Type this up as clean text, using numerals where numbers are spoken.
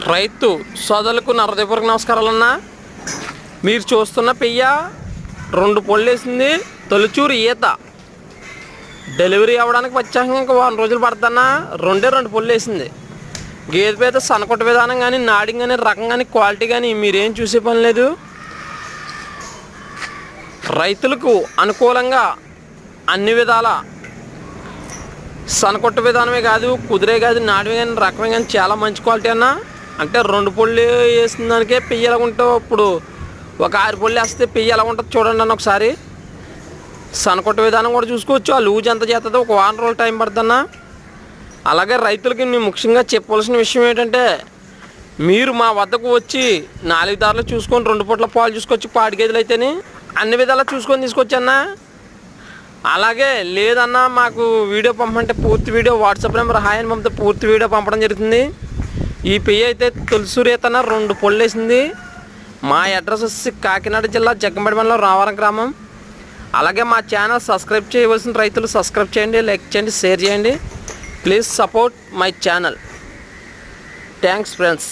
రైతు సోదరులకు నా హృదయపూర్వక నమస్కారాలన్నా. మీరు చూస్తున్న పెయ్య 2 పళ్ళు వేసింది. తొలిచూరు ఈత డెలివరీ అవ్వడానికి ప్రత్యేకంగా ఇంకా 1 రోజులు పడుతుందన్నా. 2 పళ్ళు వేసింది. గేదె పేద సనకొట్ట విధానం కానీ, నాడింగ్ కానీ, రకం కానీ, క్వాలిటీ కానీ మీరేం చూసే పని లేదు. రైతులకు అనుకూలంగా అన్ని విధాల సనకొట్ట విధానమే కాదు, కుదిరే కాదు, నాడివే కానీ, రకమే కానీ చాలా మంచి క్వాలిటీ అన్న. అంటే 2 పళ్ళు వేసిన దానికే పెయ్యి ఎలా ఉంటావు, ఇప్పుడు ఒక 6 పళ్ళు వేస్తే పెయ్యి ఎలా ఉంటుంది చూడండి అన్న ఒకసారి. సనకొట్ట విధానం కూడా చూసుకోవచ్చు. ఆ లూజ్ ఎంత చేస్తుందో ఒక 1 రోజులు టైం పడుతుందన్న. అలాగే రైతులకి మేము ముఖ్యంగా చెప్పవలసిన విషయం ఏంటంటే, మీరు మా వద్దకు వచ్చి 4 దారులు చూసుకొని 2 పూట్ల పాలు చూసుకొచ్చి పాడి గేదెలు అయితేనే అన్ని విధాలా చూసుకొని తీసుకొచ్చన్నా. అలాగే లేదన్నా మాకు వీడియో పంపమంటే పూర్తి వీడియో వాట్సాప్ నెంబర్ హాయ్ అని పంపితే పూర్తి వీడియో పంపడం జరుగుతుంది. ఈ పెయ్యి అయితే తొలిసూరు ఈతన 2 పళ్ళు వేసింది. మా అడ్రస్ వచ్చి కాకినాడ జిల్లా జగ్గంపేట మండలం రావరం గ్రామం. అలాగే మా ఛానల్ సబ్స్క్రైబ్ చేయవలసిన రైతులు సబ్స్క్రైబ్ చేయండి, లైక్ చేయండి, షేర్ చేయండి. Please support my channel. Thanks friends.